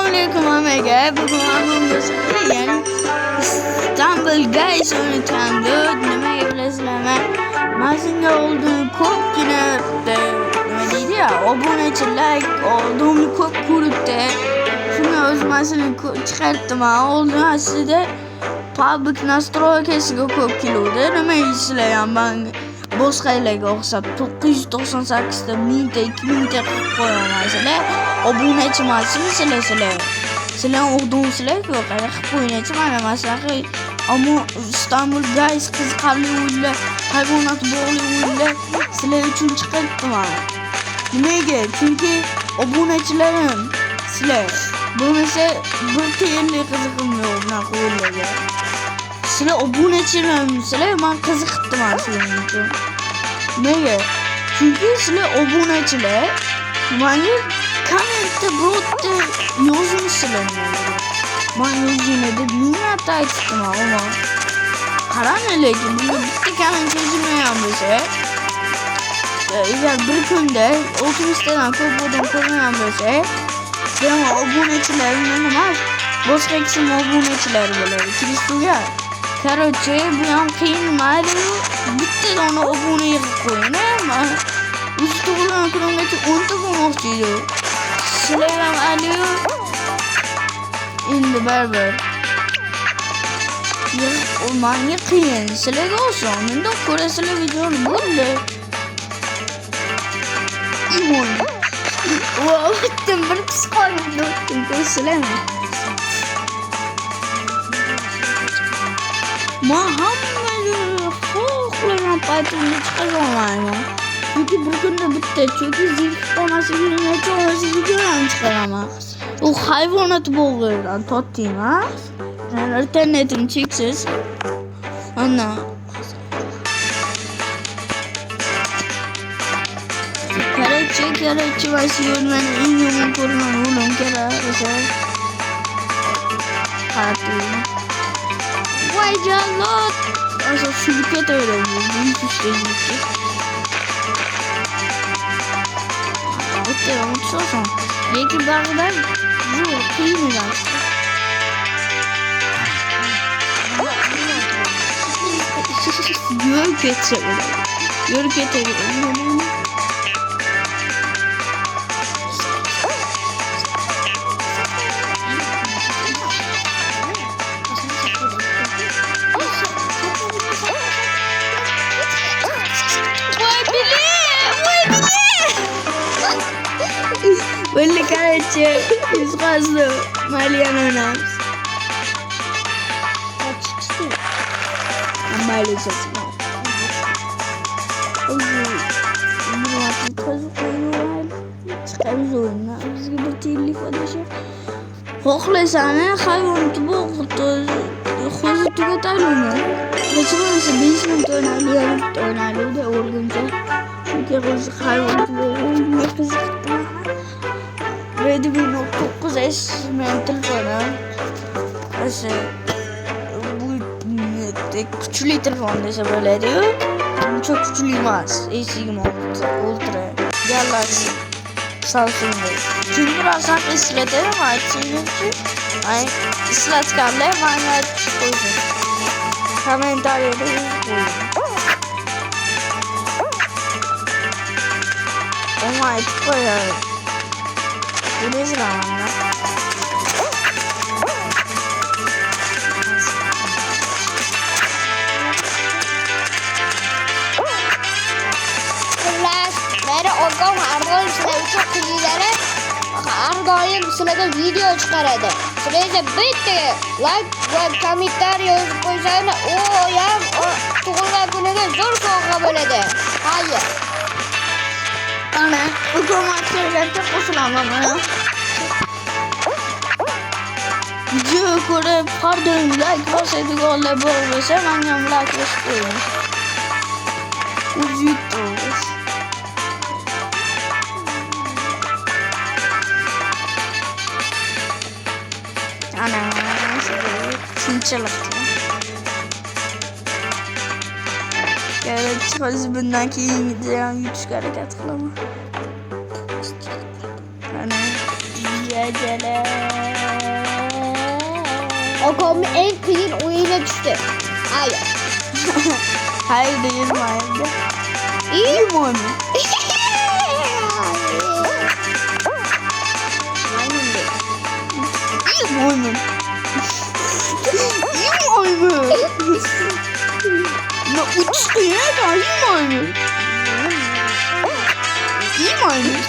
Assalamualaikum hammaga. Bugun hammamiz yani İstanbul Guys o'ynayotgandik. Nimaga bilasizlarmi? Men senga oldin ko'pgina nima deydi ya, obunachilar oldimni ko'p ko'ribdi. Shuni o'z masalani chiqartdim. Oldin aslida public nastroykasiga ko'p keluvdi. Nima deysizlar ham men boshqalarga o'xshab 998 ta 1000 ta 2000 ta qilib qo'yaman. Obunachi emasmi sizlar? Sizlar o'qdingizlar-ku, qara qilib qo'yingchi mana masalan. Ammo İstanbul Guys qiziqarli o'yinlar, hayvonot bog'li o'yinlar sizlar uchun chiqibdi mana. Nimaga? Chunki obunachilarim sizlar. Bo'lmasa bir tiyinlik qiziqim yo'q bunaqa o'yinlarga. Sizlar obunachilarimsizlar, men qiziqibdi mana shuning uchun. Nimaga? Chunki sizlar obunachilar menga kommentda birorta yozmisizlar. Men yozaymi deb minnatli aytdim ammo qarang, lekin bunga bitta komment yozilmagan bo'lsa, agar bir kunda 60 tadan ko'p odam ko'rmagan bo'lsa, men obunachilarim emas, boshqa kishi obunachilari bo'ladi. Kirishga Короче, bu ham qiyin mayli. Bitta dona obuna yig'ib qo'ying. Men o'zi tug'ilgan kunimgacha 10 ta bo'lmoqchi edim. Sizlar ham aliyo. Endi baribir. Menga qiyin, sizlarga oson. Menda ko'rasizlar videoni bo'ldi. Wow, bittim bir psixolog o'tdim, ko'rsizlarmi? Men hamma xohlagan paytimda chiqaraman. Chunki bir kunda bitta, chunki zilxonasiga video ham chiqaraman. U hayvonot bog'idan totding, ha? Internetim cheksiz. Ana. Kerakchi vasiyatlarni eng yomon ko'rgan o'lim kerak. Qarang. Vay canlar. Asıl şirket öğrendim. Büyük şirket. Bitti ya, mutsuzum. Belki ben yok, kıyım ya. Yürü geçelim. Yürü geçelim. Böyle kardeşim, biz fazla Mariana oynarız. Açıkçası. Ama öyle sesi var. Bu vakit kazık oynuyorlar. Çıkarız oyunlar. Biz gibi birlik arkadaşlar. Hoxlaysan, hayvanot bog'ida hozir tugataylikmi? Necha bo'lsa 5 minut o'ynaylik deb o'rgancha. Chunki hozir hayvanot bog'iga qiziqdi. Redmi Note 9S men telefonim. Bu kuchli telefon desa bo'ladi-yu. Çok kuchli emas. S26 Ultra Galaxy Samsung'da. Kim birazdan eslatırım aytsangiz-chi. Ay eslatganlar menga aytib qo'ying. Kommentariyada yozib qo'ying. Ona aytib qo'ying. Bilesizlarmi? Meni orqam ardoyim sizlar uchun qizilari har doim sizlarga video chiqaradi. Sizlarga bitta like va kommentariy yozib qo'ysangiz, u ham tug'ilgan kuniga zo'r sovg'a bo'ladi. Hayır. Ana, hukumatlarga qo'shilaman mana. Video ko'rib, har doim like bosadiganlar bor bo'lsa, menga ham like bosib qo'ying. Uzitos. Ana, shunchalikda. Hozir bundan keyin ham yutishga harakat qilaman. Ana, yajalar. Okamın en kıyın oyuna düştü. Hayır. Hayır değil maymun. İyi. İyi maymun. Maymun değil. İyi maymun. İyi maymun. Ne uçuyor ya iyi maymun. İyi maymun.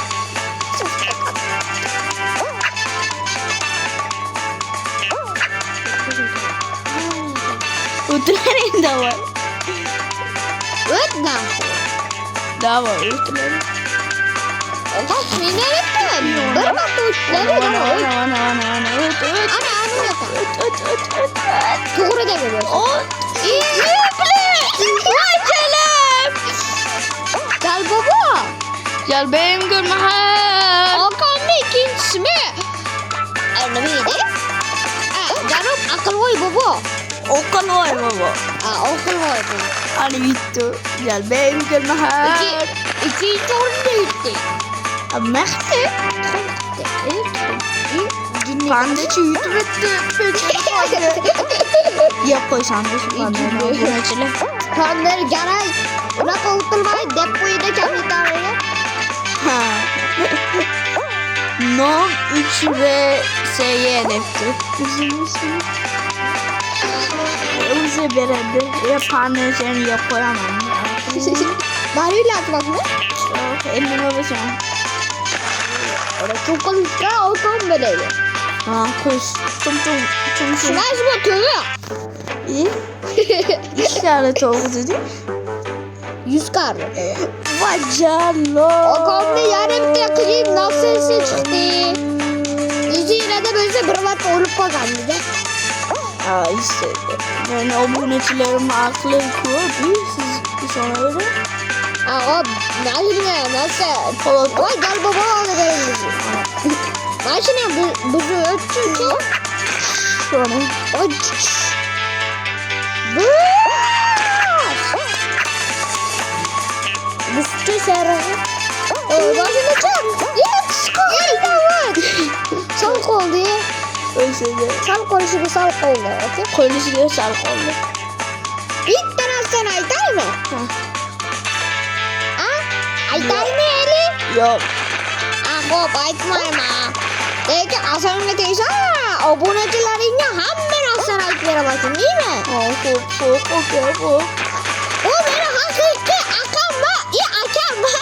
Ötülerin de var. Öt lan. Daha var ötülerin. Oha sinirlerim de. Bırmak da ötleri de var. Ana. Öt. Ana anı yatan. Öt. Doğru da görüyorsun. İyi. Gel baba. Gel benim görme ha. Okan'ın ikincisi mi? Ne miydi? Canım akıl var baba. Okan var baba. Akıl var baba. Hani bitti. Gel benim görme ha. İkinci orada gitti. Mehdi. Pandeci YouTube etti. Yap koy sandığı pandeci. Aboneciler. Pandır garay. Una kovutulmayı depoyu da kendi tarihine. Ha. Non 3 ve SY hedefti. Bizim ismi. Uze berede. Ya pandecilerini yapamam. Bariyle atmak mı? Elime basacağım. Orada çok konuşka Okan böyleydi. Ha kuş. Tüm. Şuna şuna tövbe. İyi. İşaret oldu dedi. 100 karlı. Vacalo. Okan'da yarım takıyım nasıl seçti? Bizi yine de böyle bırvat olup kazandı. Aa işte. Yani abonecilerim aklı kuruyor. Siz sonra öyle. O nasıl? Oy gel baba aldı benim bizi. Ben şimdi buzu ötçü. Sonra. Oy. Bustu sarı. Başını çak. Yine çıkıyor. Salk oldu ya. Öyle de. Salk oluşu bu salk oldu. Kolisi gibi sağlık oldu. İlk tane sen aytay mı? Aytay mı Eli? Yok. Hop aytmayma. Peki Hasan'ın teyze abonecilerine hemen Hasan ayt veremezsin değil mi? Hop. O beni hakiki akan mı? İyi akan mı?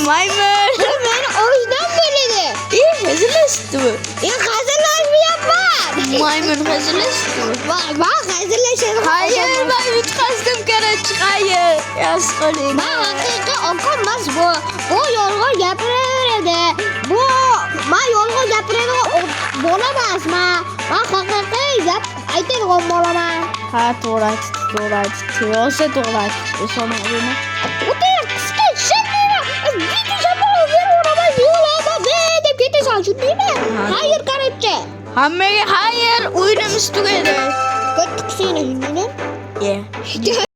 Maymun. Bu beni o yüzden böyledi. İyi hazırlaştı mı? Ya hazırlanma yapma. Maymun hazırlaştı mı? Bak hazırlaşalım. Hayır ben üç kastım karaçık hayır. Yaz kolayım. Ben hakiki okunmaz bu. Bu yolgu yapırdı. Bu yolgu yapırdı. Bolamaz mı? Bak hakiki yap. Ayten olmalama. Ha doğru. Olsa doğru. Sonra öyle. Bu da kısa şimdi mi? Gideceğim bana ver orama yola ve de gideceğim şu değil mi? Hayır karıcı. Hayır oynamıştık öyle. Kötü seni hünnünün. Yeah.